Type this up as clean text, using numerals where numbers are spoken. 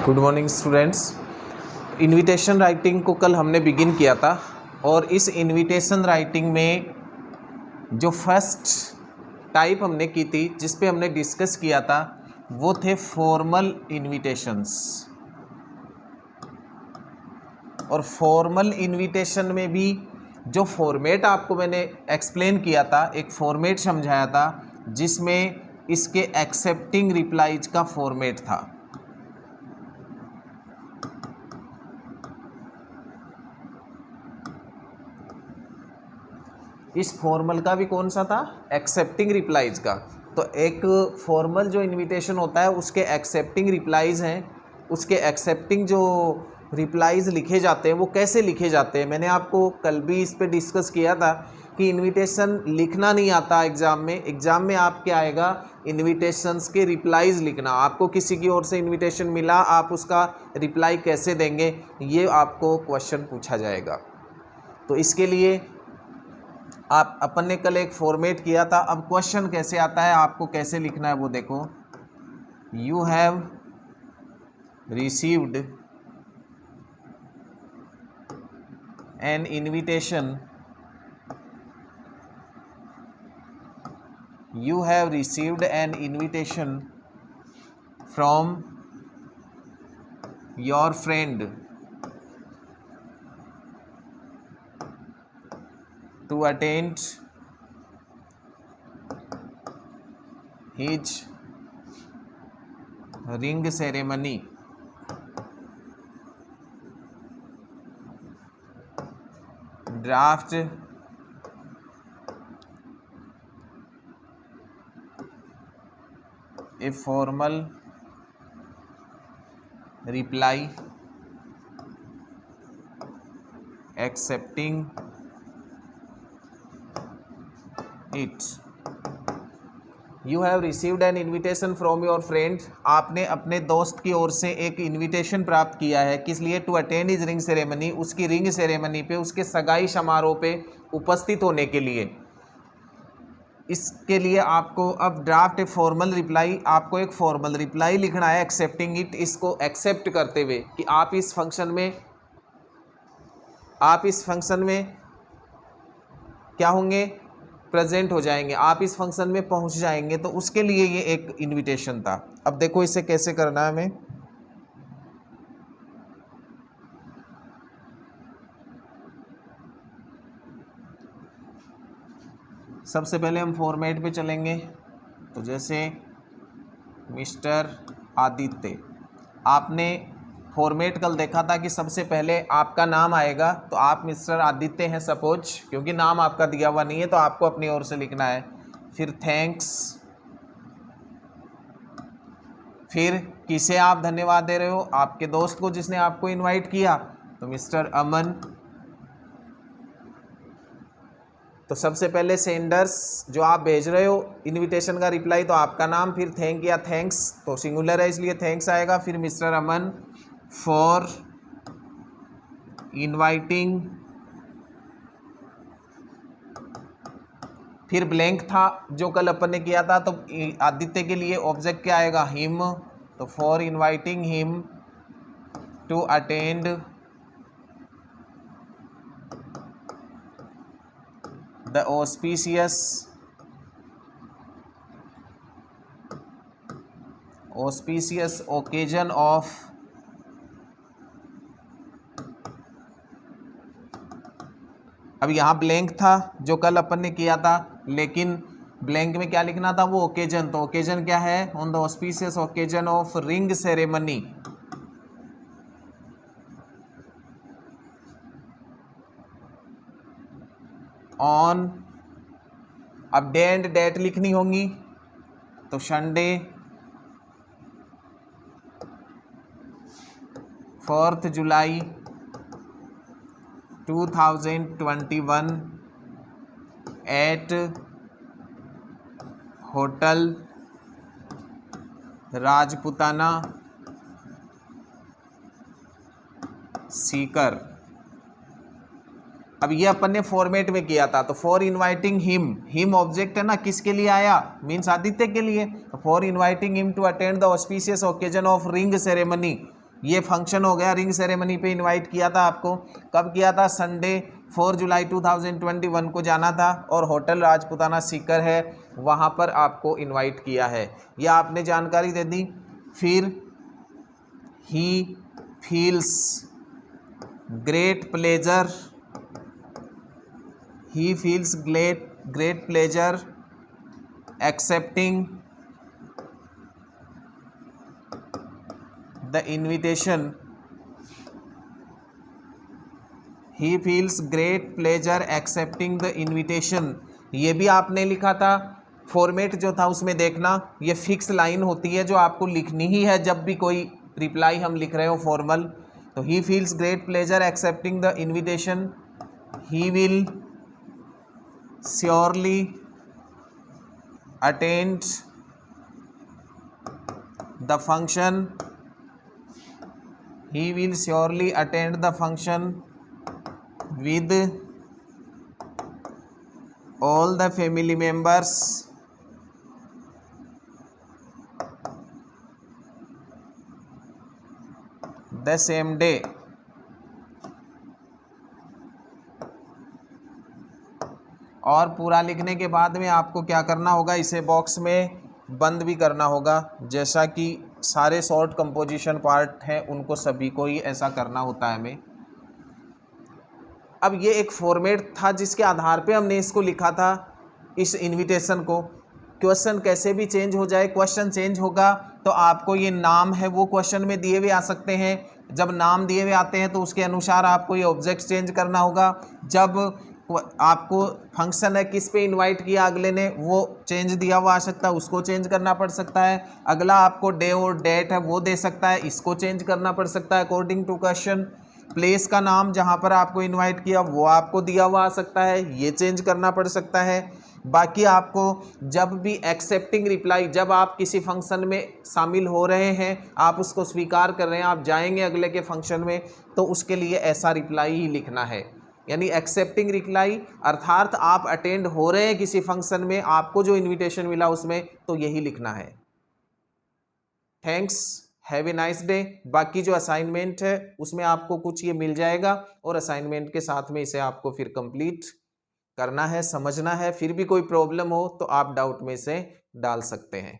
Good morning students. Invitation writing को कल हमने बिगिन किया था और इस इनविटेशन राइटिंग में जो फर्स्ट टाइप हमने की थी, जिस पे हमने डिस्कस किया था, वो थे फॉर्मल इनविटेशंस। और फॉर्मल इनविटेशन में भी जो फॉर्मेट आपको मैंने एक्सप्लेन किया था, एक फॉर्मेट समझाया था जिसमें इसके एक्सेप्टिंग रिप्लाईज का फॉर्मेट था। इस फॉर्मल का भी कौन सा था? एक्सेप्टिंग रिप्लाईज का। तो एक फॉर्मल जो इनविटेशन होता है उसके एक्सेप्टिंग रिप्लाईज हैं, उसके एक्सेप्टिंग जो रिप्लाईज लिखे जाते हैं वो कैसे लिखे जाते हैं, मैंने आपको कल भी इस पे डिस्कस किया था कि इनविटेशन लिखना नहीं आता एग्ज़ाम में आपके आएगा इनविटेशंस के रिप्लाईज लिखना। आपको किसी की ओर से इनविटेशन मिला, आप उसका रिप्लाई कैसे देंगे, ये आपको क्वेश्चन पूछा जाएगा। तो इसके लिए आप अपन ने कल एक फॉर्मेट किया था। अब क्वेश्चन कैसे आता है, आपको कैसे लिखना है वो देखो। You have received an invitation, you have received an invitation from your friend to attend his ring ceremony. Draft a formal reply accepting it. You have received an invitation from your friend. आपने अपने दोस्त की ओर से एक invitation प्राप्त किया है, किस लिए? To attend his ring ceremony, उसकी रिंग सेरेमनी पे, उसके सगाई समारोह पे उपस्थित होने के लिए। इसके लिए आपको अब ड्राफ्ट ए फॉर्मल रिप्लाई, आपको एक फॉर्मल रिप्लाई लिखना है एक्सेप्टिंग इट, इसको एक्सेप्ट करते हुए कि आप इस फंक्शन में क्या होंगे? प्रेजेंट हो जाएंगे, आप इस फंक्शन में पहुंच जाएंगे। तो उसके लिए ये एक इनविटेशन था। अब देखो इसे कैसे करना है हमें। सबसे पहले हम फॉर्मेट पे चलेंगे। तो जैसे मिस्टर आदित्य, आपने फॉर्मेट कल देखा था कि सबसे पहले आपका नाम आएगा, तो आप मिस्टर आदित्य हैं सपोज, क्योंकि नाम आपका दिया हुआ नहीं है तो आपको अपनी ओर से लिखना है। फिर थैंक्स, फिर किसे आप धन्यवाद दे रहे हो? आपके दोस्त को जिसने आपको इनवाइट किया, तो मिस्टर अमन। तो सबसे पहले सेंडर्स, जो आप भेज रहे हो इनविटेशन का रिप्लाई, तो आपका नाम, फिर थैंक या थैंक्स, तो सिंगुलर है इसलिए थैंक्स आएगा। फिर मिस्टर अमन फॉर इनवाइटिंग, फिर ब्लैंक था जो कल अपन ने किया था, तो आदित्य के लिए ऑब्जेक्ट क्या आएगा? हिम, तो for inviting him to attend the auspicious occasion of अब यहाँ ब्लैंक था जो कल अपन ने किया था, लेकिन ब्लैंक में क्या लिखना था? वो ओकेजन। तो ओकेजन क्या है? On the auspicious occasion of ring ceremony. On, अब डे एंड डेट लिखनी होंगी, तो संडे 4 जुलाई 2021 एट होटल राजपुताना सीकर। अब ये अपन ने फॉर्मेट में किया था, तो फॉर इनवाइटिंग हिम ऑब्जेक्ट है ना, किसके लिए आया? मीन्स आदित्य के लिए। तो for inviting him to attend the auspicious occasion of ring ceremony, ये फंक्शन हो गया, रिंग सेरेमनी पे इनवाइट किया था आपको। कब किया था? संडे 4 जुलाई 2021 को जाना था और होटल राजपुताना सीकर है, वहाँ पर आपको इनवाइट किया है। ये आपने जानकारी दे दी। फिर he feels great pleasure, he feels great pleasure accepting the invitation, he feels great pleasure accepting the invitation। ये भी आपने लिखा था, फॉर्मेट जो था उसमें देखना, ये फिक्स लाइन होती है जो आपको लिखनी ही है जब भी कोई रिप्लाई हम लिख रहे हो फॉर्मल। तो he feels great pleasure accepting the invitation, he will surely attend the function, he will surely attend the function with all the family members the same day। और पूरा लिखने के बाद में आपको क्या करना होगा, इसे बॉक्स में बंद भी करना होगा, जैसा कि सारे शॉर्ट कंपोजिशन पार्ट हैं उनको सभी को ही ऐसा करना होता है हमें। अब ये एक फॉर्मेट था जिसके आधार पे हमने इसको लिखा था, इस इनविटेशन को। क्वेश्चन कैसे भी चेंज हो जाए, क्वेश्चन चेंज होगा तो आपको ये नाम है वो क्वेश्चन में दिए हुए आ सकते हैं। जब नाम दिए हुए आते हैं तो उसके अनुसार आपको ये ऑब्जेक्ट चेंज करना होगा। जब आपको फंक्शन है किस पे इनवाइट किया अगले ने, वो चेंज दिया हुआ आ सकता है, उसको चेंज करना पड़ सकता है। अगला आपको डे और डेट है वो दे सकता है, इसको चेंज करना पड़ सकता है अकॉर्डिंग टू क्वेश्चन। प्लेस का नाम जहाँ पर आपको इनवाइट किया वो आपको दिया हुआ आ सकता है, ये चेंज करना पड़ सकता है। बाकी आपको जब भी एक्सेप्टिंग रिप्लाई, जब आप किसी फंक्शन में शामिल हो रहे हैं, आप उसको स्वीकार कर रहे हैं, आप जाएंगे अगले के फंक्शन में, तो उसके लिए ऐसा रिप्लाई ही लिखना है। यानी एक्सेप्टिंग रिप्लाई अर्थात आप अटेंड हो रहे हैं किसी फंक्शन में, आपको जो इनविटेशन मिला उसमें, तो यही लिखना है। Thanks, have a nice day. बाकी जो असाइनमेंट है उसमें आपको कुछ ये मिल जाएगा और असाइनमेंट के साथ में इसे आपको फिर कंप्लीट करना है, समझना है। फिर भी कोई प्रॉब्लम हो तो आप डाउट में से डाल सकते हैं।